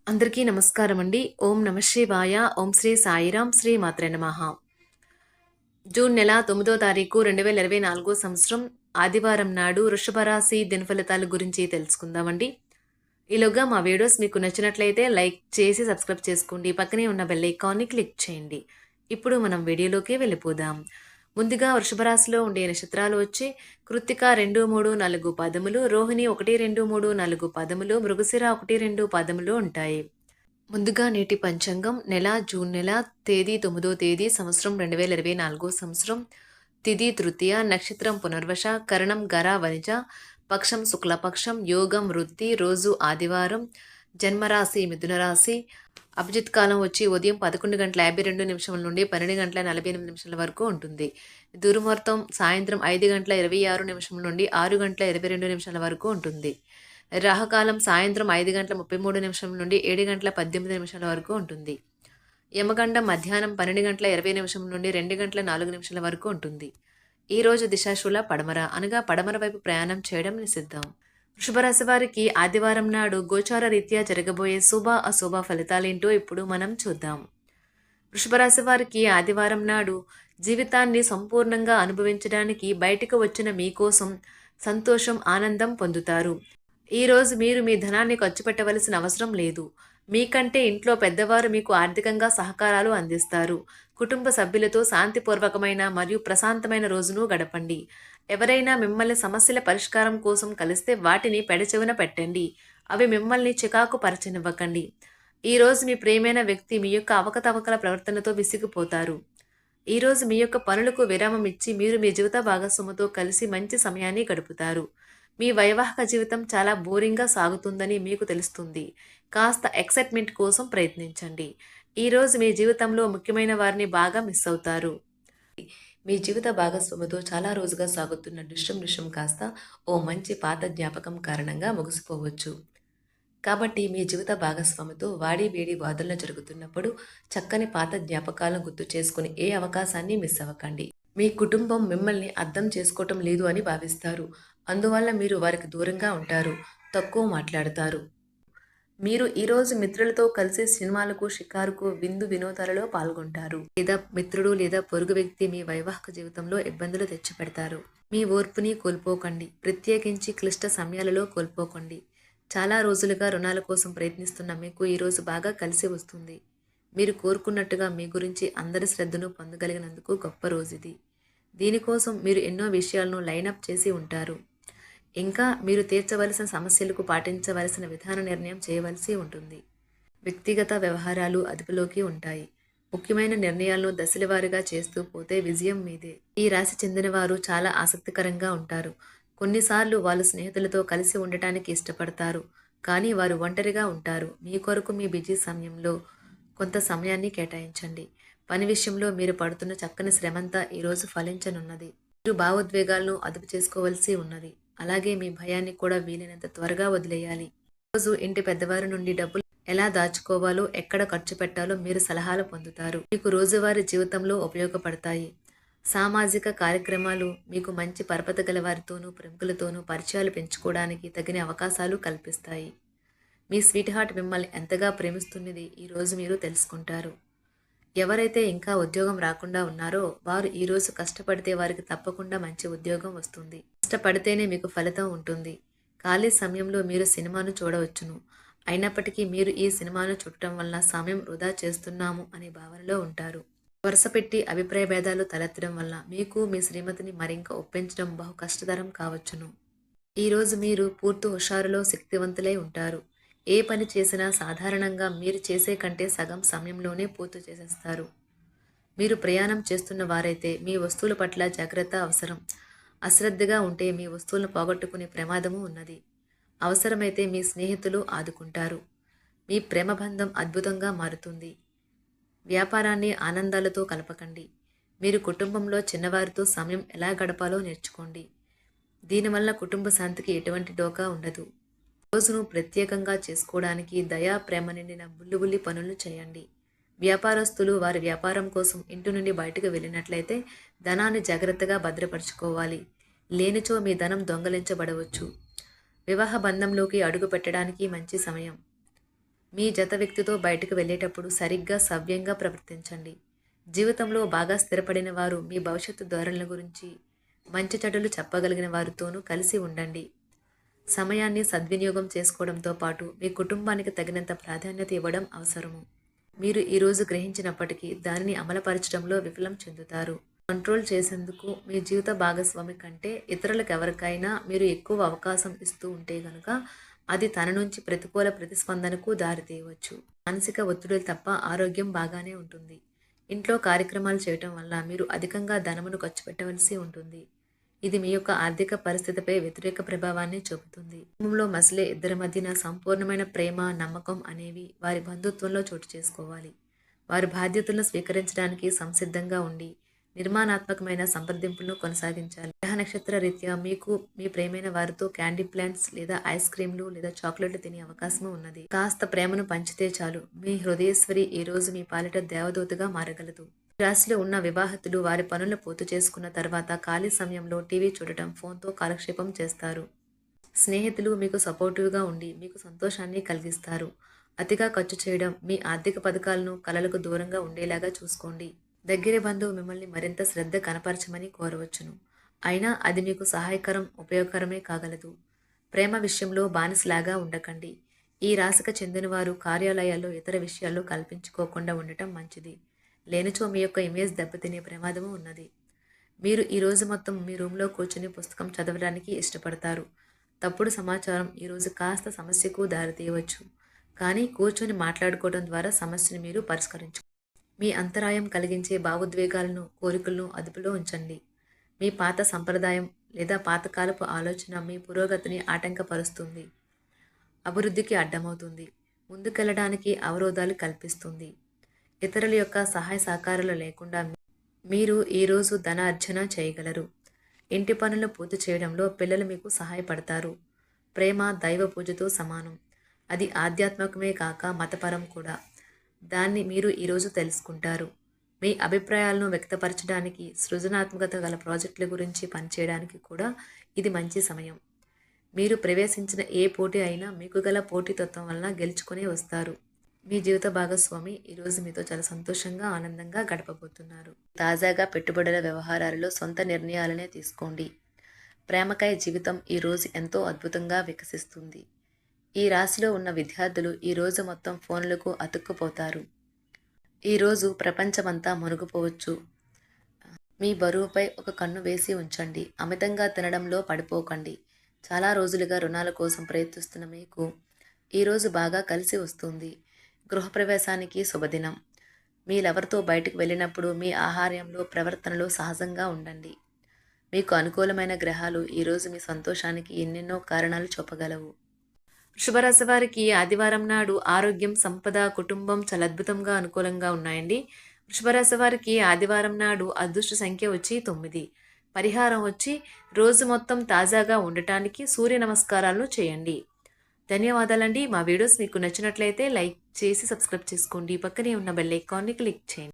అందరికీ నమస్కారం అండి. ఓం నమ శివాయ. ఓం శ్రీ సాయిరాం. శ్రీ మాత్రే నమః. జూన్ నెల 9వ తారీఖు 2024 సంవత్సరం ఆదివారం నాడు వృషభ రాశి దినఫలితాల గురించి తెలుసుకుందామండి. ఈలోగా మా వీడియోస్ మీకు నచ్చినట్లయితే లైక్ చేసి సబ్స్క్రైబ్ చేసుకోండి. పక్కనే ఉన్న బెల్ ఐకాన్ని క్లిక్ చేయండి. ఇప్పుడు మనం వీడియోలోకి వెళ్ళిపోదాం. ముందుగా వృషభ రాశిలో ఉండే నక్షత్రాలు వచ్చి కృత్తిక 2, 3, 4 పదములు, రోహిణి 1, 2, 3, 4 పదములు, మృగశిర 1, 2 పదములు ఉంటాయి. ముందుగా నేటి పంచాంగం నెల జూన్ నెల తేదీ 9వ తేదీ సంవత్సరం 2024 సంవత్సరం తిథి తృతీయ నక్షత్రం పునర్వశ కరణం గర వనిజ పక్షం శుక్లపక్షం యోగం వృద్ధి రోజు ఆదివారం జన్మరాశి మిథున రాశి అభిజిత్ కాలం వచ్చి ఉదయం 11:52 నుండి 12:48 వరకు ఉంటుంది. దుర్ముహూర్తం సాయంత్రం 5:26 నుండి 6:22 వరకు ఉంటుంది. రాహుకాలం సాయంత్రం 5:33 నుండి 7:18 వరకు ఉంటుంది. యమగండం మధ్యాహ్నం 12:20 నుండి 2:04 వరకు ఉంటుంది. ఈ రోజు దిశాశూల పడమర అనగా పడమర వైపు ప్రయాణం చేయడం నిషిద్ధం. వృషభ రాశి వారికి ఆదివారం నాడు గోచార రీత్యా జరగబోయే శుభ అశుభ ఫలితాలేంటో ఇప్పుడు మనం చూద్దాం. వృషభ రాశి వారికి ఆదివారం నాడు జీవితాన్ని సంపూర్ణంగా అనుభవించడానికి బయటకు వచ్చిన మీకోసం సంతోషం ఆనందం పొందుతారు. ఈరోజు మీరు మీ ధనాన్ని ఖర్చు పెట్టవలసిన అవసరం లేదు. మీకంటే ఇంట్లో పెద్దవారు మీకు ఆర్థికంగా సహకారాలు అందిస్తారు. కుటుంబ సభ్యులతో శాంతిపూర్వకమైన మరియు ప్రశాంతమైన రోజును గడపండి. ఎవరైనా మిమ్మల్ని సమస్యల పరిష్కారం కోసం కలిస్తే వాటిని పెడచెవిన పెట్టండి. అవి మిమ్మల్ని చికాకు పరచనివ్వకండి. ఈరోజు మీ ప్రియమైన వ్యక్తి మీ యొక్క అవకతవకల ప్రవర్తనతో విసిగిపోతారు. ఈరోజు మీ యొక్క పనులకు విరామం ఇచ్చి మీరు మీ జీవిత భాగస్వామితో కలిసి మంచి సమయాన్ని గడుపుతారు. మీ వైవాహిక జీవితం చాలా బోరింగ్గా సాగుతుందని మీకు తెలుస్తుంది. కాస్త ఎక్సైట్మెంట్ కోసం ప్రయత్నించండి. ఈరోజు మీ జీవితంలో ముఖ్యమైన వారిని బాగా మిస్ అవుతారు. మీ జీవిత భాగస్వామితో చాలా రోజుగా సాగుతున్న దృశ్యం కాస్త ఓ మంచి పాత జ్ఞాపకం కారణంగా ముగిసిపోవచ్చు. కాబట్టి మీ జీవిత భాగస్వామితో వాడి వేడి వాదనలు జరుగుతున్నప్పుడు చక్కని పాత జ్ఞాపకాలను గుర్తు చేసుకుని ఏ అవకాశాన్ని మిస్ అవ్వకండి. మీ కుటుంబం మిమ్మల్ని అర్థం చేసుకోవటం లేదు అని భావిస్తారు. అందువల్ల మీరు వారికి దూరంగా ఉంటారు, తక్కువ మాట్లాడతారు. మీరు ఈరోజు మిత్రులతో కలిసి సినిమాలకు, షికారుకు, విందు వినోదాలలో పాల్గొంటారు. లేదా మిత్రుడు లేదా పొరుగు వ్యక్తి మీ వైవాహిక జీవితంలో ఇబ్బందులు తెచ్చిపెడతారు. మీ ఓర్పుని కోల్పోకండి, ప్రత్యేకించి క్లిష్ట సమయాలలో కోల్పోకండి. చాలా రోజులుగా రుణాల కోసం ప్రయత్నిస్తున్న మీకు ఈరోజు బాగా కలిసి వస్తుంది. మీరు కోరుకున్నట్టుగా మీ గురించి అందరి శ్రద్ధను పొందగలిగినందుకు గొప్ప రోజుది. దీనికోసం మీరు ఎన్నో విషయాలను లైనప్ చేసి ఉంటారు. ఇంకా మీరు తీర్చవలసిన సమస్యలకు పాటించవలసిన విధాన నిర్ణయం చేయవలసి ఉంటుంది. వ్యక్తిగత వ్యవహారాలు అదుపులోకి ఉంటాయి. ముఖ్యమైన నిర్ణయాలను దశలవారీగా చేస్తూ పోతే విజయం మీదే. ఈ రాశి చెందిన వారు చాలా ఆసక్తికరంగా ఉంటారు. కొన్నిసార్లు వాళ్ళు స్నేహితులతో కలిసి ఉండటానికి ఇష్టపడతారు, కానీ వారు ఒంటరిగా ఉంటారు. మీ కొరకు మీ బిజీ సమయంలో కొంత సమయాన్ని కేటాయించండి. పని విషయంలో మీరు పడుతున్న చక్కని శ్రమంతా ఈరోజు ఫలించనున్నది. మీరు భావోద్వేగాలను అదుపు చేసుకోవలసి ఉన్నది. అలాగే మీ భయాన్ని కూడా వీలైనంత త్వరగా వదిలేయాలి. రోజు ఇంటి పెద్దవారి నుండి డబ్బులు ఎలా దాచుకోవాలో, ఎక్కడ ఖర్చు పెట్టాలో మీరు సలహాలు పొందుతారు. మీకు రోజువారీ జీవితంలో ఉపయోగపడతాయి. సామాజిక కార్యక్రమాలు మీకు మంచి పరపతి గల వారితోనూ ప్రముఖులతోనూ పరిచయాలు పెంచుకోవడానికి తగిన అవకాశాలు కల్పిస్తాయి. మీ స్వీట్ హార్ట్ మిమ్మల్ని ఎంతగా ప్రేమిస్తున్నది ఈరోజు మీరు తెలుసుకుంటారు. ఎవరైతే ఇంకా ఉద్యోగం రాకుండా ఉన్నారో వారు ఈరోజు కష్టపడితే వారికి తప్పకుండా మంచి ఉద్యోగం వస్తుంది. కష్టపడితేనే మీకు ఫలితం ఉంటుంది. ఖాళీ సమయంలో మీరు సినిమాను చూడవచ్చును. అయినప్పటికీ మీరు ఈ సినిమాను చూడటం వల్ల సమయం వృధా చేస్తున్నాము అనే భావనలో ఉంటారు. వరుసపెట్టి అభిప్రాయ భేదాలు తలెత్తడం వల్ల మీకు మీ శ్రీమతిని మరింక ఒప్పించడం బహు కష్టతరం కావచ్చును. ఈరోజు మీరు పూర్తి హుషారులో శక్తివంతులై ఉంటారు. ఏ పని చేసినా సాధారణంగా మీరు చేసే కంటే సగం సమయంలోనే పూర్తి చేసేస్తారు. మీరు ప్రయాణం చేస్తున్న వారైతే మీ వస్తువుల పట్ల జాగ్రత్త అవసరం. అశ్రద్ధగా ఉంటే మీ వస్తువులను పోగొట్టుకునే ప్రమాదము ఉన్నది. అవసరమైతే మీ స్నేహితులు ఆదుకుంటారు. మీ ప్రేమబంధం అద్భుతంగా మారుతుంది. వ్యాపారాన్ని ఆనందాలతో కలపకండి. మీరు కుటుంబంలో చిన్నవారితో సమయం ఎలా గడపాలో నేర్చుకోండి. దీనివల్ల కుటుంబ శాంతికి ఎటువంటి డోకా ఉండదు. రోజును ప్రత్యేకంగా చేసుకోవడానికి దయా ప్రేమ నిండిన బుల్లిబుల్లి పనులు చేయండి. వ్యాపారస్తులు వారి వ్యాపారం కోసం ఇంటి నుండి బయటకు వెళ్ళినట్లయితే ధనాన్ని జాగ్రత్తగా భద్రపరచుకోవాలి. లేనిచో మీ ధనం దొంగలించబడవచ్చు. వివాహ బంధంలోకి అడుగు పెట్టడానికి మంచి సమయం. మీ జత వ్యక్తితో బయటకు వెళ్ళేటప్పుడు సరిగ్గా సవ్యంగా ప్రవర్తించండి. జీవితంలో బాగా స్థిరపడిన వారు మీ భవిష్యత్తు ధోరణుల గురించి మంచి చెడులు చెప్పగలిగిన వారితోనూ కలిసి ఉండండి. సమయాన్ని సద్వినియోగం చేసుకోవడంతో పాటు మీ కుటుంబానికి తగినంత ప్రాధాన్యత ఇవ్వడం అవసరము. మీరు ఈరోజు గ్రహించినప్పటికీ దానిని అమలుపరచడంలో విఫలం చెందుతారు. కంట్రోల్ చేసేందుకు మీ జీవిత భాగస్వామి కంటే ఇతరులకు ఎవరికైనా మీరు ఎక్కువ అవకాశం ఇస్తూ ఉంటే గనుక అది తన నుంచి ప్రతికూల ప్రతిస్పందనకు దారితీయవచ్చు. మానసిక ఒత్తిడులు తప్ప ఆరోగ్యం బాగానే ఉంటుంది. ఇంట్లో కార్యక్రమాలు చేయటం వల్ల మీరు అధికంగా ధనమును ఖర్చు పెట్టవలసి ఉంటుంది. ఇది మీ యొక్క ఆర్థిక పరిస్థితిపై వ్యతిరేక ప్రభావాన్ని చూపుతుంది. కుటుంబంలో మసలే ఇద్దరి మధ్యన సంపూర్ణమైన ప్రేమ, నమ్మకం అనేవి వారి బంధుత్వంలో చోటు చేసుకోవాలి. వారి బాధ్యతలను స్వీకరించడానికి సంసిద్ధంగా ఉండి నిర్మాణాత్మకమైన సంప్రదింపులను కొనసాగించాలి. గ్రహ నక్షత్ర రీత్యా మీకు మీ ప్రేమైన వారితో క్యాండీ ప్లాంట్స్ లేదా ఐస్ క్రీంలు లేదా చాక్లెట్లు తినే అవకాశం ఉన్నది. కాస్త ప్రేమను పంచితే చాలు, మీ హృదయేశ్వరి ఈ రోజు మీ పాలిట దేవదూతగా మారగలదు. రాశిలో ఉన్న వివాహితులు వారి పనులు పూర్తి చేసుకున్న తర్వాత ఖాళీ సమయంలో టీవీ చూడటం, ఫోన్తో కాలక్షేపం చేస్తారు. స్నేహితులు మీకు సపోర్టివ్గా ఉండి మీకు సంతోషాన్ని కలిగిస్తారు. అతిగా ఖర్చు చేయడం, మీ ఆర్థిక పథకాలను కలలకు దూరంగా ఉండేలాగా చూసుకోండి. దగ్గర బంధువు మిమ్మల్ని మరింత శ్రద్ధ కనపరచమని కోరవచ్చును. అయినా అది మీకు సహాయకరం, ఉపయోగకరమే కాగలదు. ప్రేమ విషయంలో బానిసలాగా ఉండకండి. ఈ రాశికి చెందినవారు కార్యాలయాల్లో ఇతర విషయాల్లో కల్పించుకోకుండా ఉండటం మంచిది. లేనిచో మీ యొక్క ఇమేజ్ దెబ్బతినే ప్రమాదము ఉన్నది. మీరు ఈరోజు మొత్తం మీ రూమ్లో కూర్చుని పుస్తకం చదవడానికి ఇష్టపడతారు. తప్పుడు సమాచారం ఈరోజు కాస్త సమస్యకు దారితీయవచ్చు. కానీ కూర్చొని మాట్లాడుకోవడం ద్వారా సమస్యను మీరు పరిష్కరించు. మీ అంతరాయం కలిగించే భావోద్వేగాలను, కోరికలను అదుపులో ఉంచండి. మీ పాత సంప్రదాయం లేదా పాతకాలపు ఆలోచన మీ పురోగతిని ఆటంకపరుస్తుంది, అభివృద్ధికి అడ్డమవుతుంది, ముందుకెళ్లడానికి అవరోధాలు కల్పిస్తుంది. ఇతరుల యొక్క సహాయ సహకారాలు లేకుండా మీరు ఈరోజు ధన అర్జన చేయగలరు. ఇంటి పనులు పూర్తి చేయడంలో పిల్లలు మీకు సహాయపడతారు. ప్రేమ దైవ పూజతో సమానం. అది ఆధ్యాత్మికమే కాక మతపరం కూడా. దాన్ని మీరు ఈరోజు తెలుసుకుంటారు. మీ అభిప్రాయాలను వ్యక్తపరచడానికి, సృజనాత్మకత గల ప్రాజెక్టుల గురించి పనిచేయడానికి కూడా ఇది మంచి సమయం. మీరు ప్రవేశించిన ఏ పోటీ అయినా మీకు గల పోటీతత్వం వలన గెలుచుకునే వస్తారు. మీ జీవిత భాగస్వామి ఈరోజు మీతో చాలా సంతోషంగా, ఆనందంగా గడపబోతున్నారు. తాజాగా పెట్టుబడుల వ్యవహారాలలో సొంత నిర్ణయాలనే తీసుకోండి. ప్రేమకై జీవితం ఈరోజు ఎంతో అద్భుతంగా వికసిస్తుంది. ఈ రాశిలో ఉన్న విద్యార్థులు ఈరోజు మొత్తం ఫోన్లకు అతుక్కుపోతారు. ఈరోజు ప్రపంచమంతా మునిగిపోవచ్చు. మీ బరువుపై ఒక కన్ను వేసి ఉంచండి. అమితంగా తినడంలో పడిపోకండి. చాలా రోజులుగా రుణాల కోసం ప్రయత్నిస్తున్న మీకు ఈరోజు బాగా కలిసి వస్తుంది. గృహప్రవేశానికి శుభదినం. మీరెవరితో బయటకు వెళ్ళినప్పుడు మీ ఆహార్యంలో, ప్రవర్తనలో సహజంగా ఉండండి. మీకు అనుకూలమైన గ్రహాలు ఈరోజు మీ సంతోషానికి ఎన్నెన్నో కారణాలు చూపగలవు. వృషభరాశి వారికి ఆదివారం నాడు ఆరోగ్యం, సంపద, కుటుంబం చాలా అద్భుతంగా అనుకూలంగా ఉన్నాయండి. వృషభరాశి వారికి ఆదివారం నాడు అదృష్ట సంఖ్య వచ్చి 9. పరిహారం వచ్చి రోజు మొత్తం తాజాగా ఉండటానికి సూర్య నమస్కారాలను చేయండి. ధన్యవాదాలండి. మా వీడియోస్ మీకు నచ్చినట్లయితే లైక్ చేసి సబ్స్క్రైబ్ చేసుకోండి. పక్కనే ఉన్న బెల్ ఐకాన్ని క్లిక్ చేయండి.